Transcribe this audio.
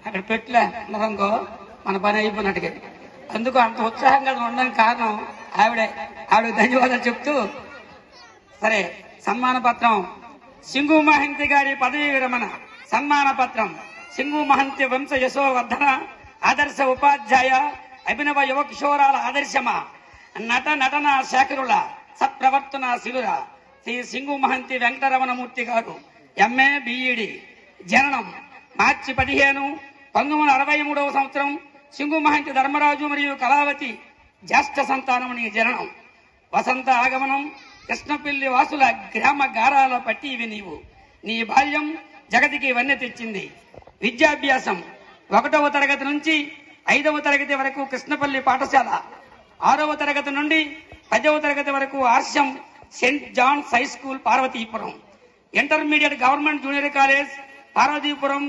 అక్కడ పెట్టలే అనుకో మన పని అయిపోయినట్టుగా. అందుకు అంత ఉత్సాహంగా ఉండడానికి కారణం ఆవిడకి ధన్యవాదాలు చెప్తూ, సరే సన్మాన పత్రం సింగు మహంతి గారి పదవీ విరమణ సన్మాన పత్రం. సింగు మహంతి వంశ యశోవర్ధన ఆదర్శ ఉపాధ్యాయ అభినవ యువ కిషోరాల ఆదర్శమా నటన శేఖరుల సత్ప్రవర్తన శిలుర శ్రీ సింగు మహంతి వెంకటరమణమూర్తి గారు ఎంఏ బిఈడి. జననం మార్చి 15, 1963 సంవత్సరం. సింగు మహంతి ధర్మరాజు మరియు కళావతి జ్యేష్ఠ సంతానముని జననం. వసంత ఆగమనం కృష్ణపిల్లి వాసుల గ్రామ గారాల పట్టి ఇవి నీవు. నీ బాల్యం జగతికి వన్నె తెచ్చింది. విద్యాభ్యాసం 1వ తరగతి నుంచి 5వ తరగతి వరకు కృష్ణపల్లి పాఠశాల, 6వ తరగతి నుండి 10వ తరగతి వరకు ఆర్షం Saint John's high school Parvathipuram, intermediate government junior college Parvathipuram.